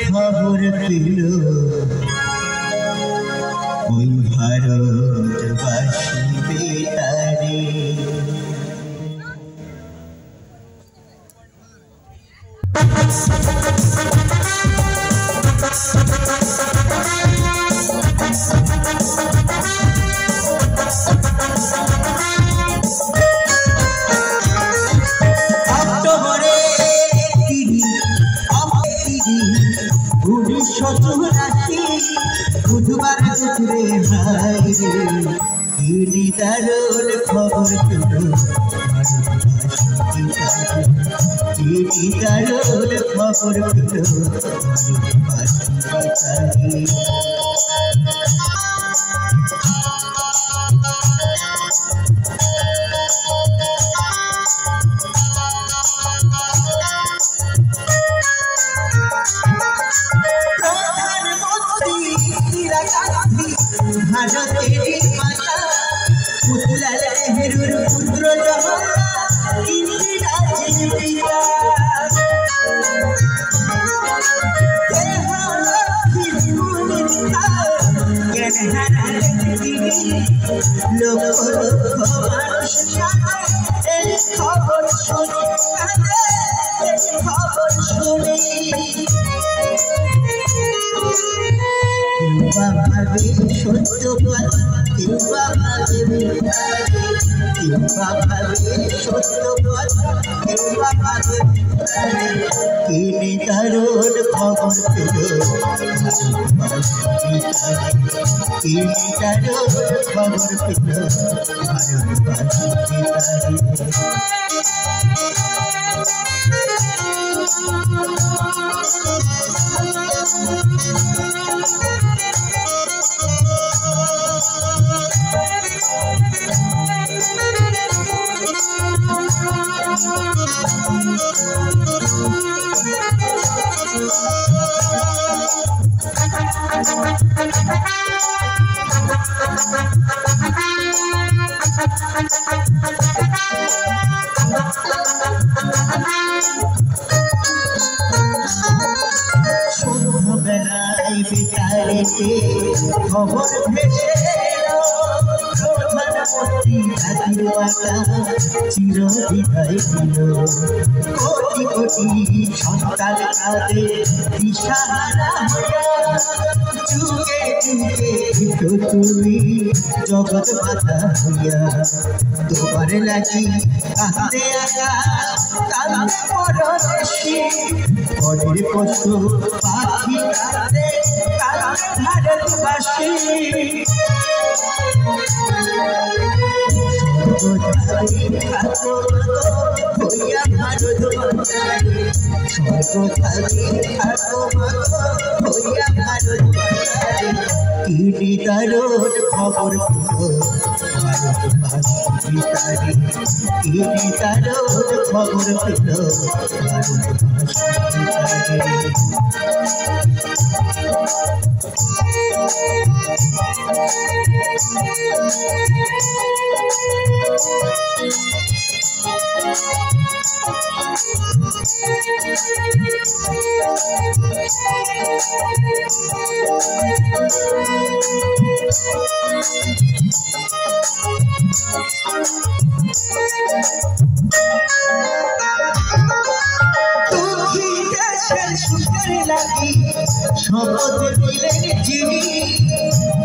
খবর পেল ওই ভারতবাসী বেতারে। বুধবার দুপুরে হায় রে দারুণ খবর পেল দারুণ খবর পেল ভারতের মাতা পুতলা নেহরুর পুত্র জওহরলাল ইন্দিরাজির পিতা লক্ষ লক্ষ মানুষ এই খবর শুনে খবর শুনে সত্য দারুণ খবর পেল দারুণ খবর পেল সন্ধ্যাবেলায় বেতারেতে খবর ভেসে প্রধানমন্ত্রী জাতির মাতা চিরবিদায় দিল। কোটি কোটি সন্তান তাদের দিশাহারা যুগে যুগে তুমি জগৎ মাতা হইয়া তোমার লাগি কাঁদতে আগা কাঁদতে পরদেশী পরের পশু পাখি কাঁদতে কাঁদতে ভারতবাসী হইয়া ভারত মাতারে সর্বথারি হইয়া ভারত মাতারে কি দারুণ খবর পেল ভারতবাসী বেতারে কি দারুণ খবর পেল ভারতবাসী বেতারে। শপথ দিলেন যিনি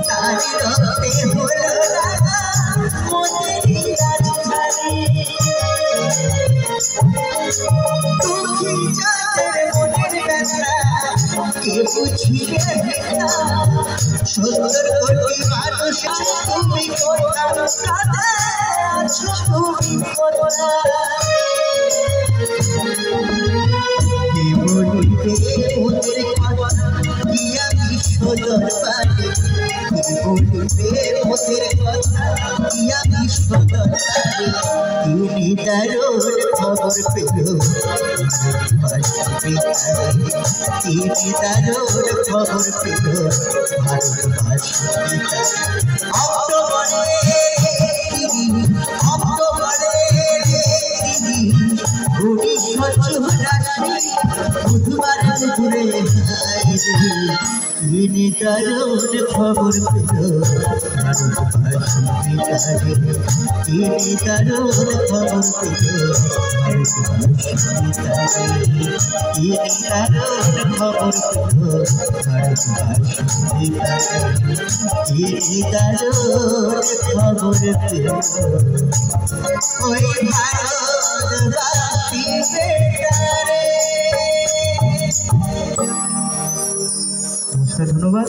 তার রক্তে হল রাঙা মোদের রাজধানী। দুঃখী যাদের মনের ব্যথা কে বুঝিয়ে 70 কোটি মানুষ তুমি কাঁদে আছো তুমি বলিবে ওদের কথা কি আমি সদর পারে বলিবে ওদের কথা কি আমি সদর পারে তিনি দারুণ খবর পেল তিনি দারুণ খবর পেল ভারতবাসী অক্টোবরে বুধবার ঘুরে তিনি দারুণ খবর পেল ভারতবাসী তিনি দারুণ খবর পেল তিনি দারুণ খবর পেল ভারতবাসী তিনি দারুণ খবর পেল ওই ভারতবাসী বেটারে। নমস্কার, ধন্যবাদ।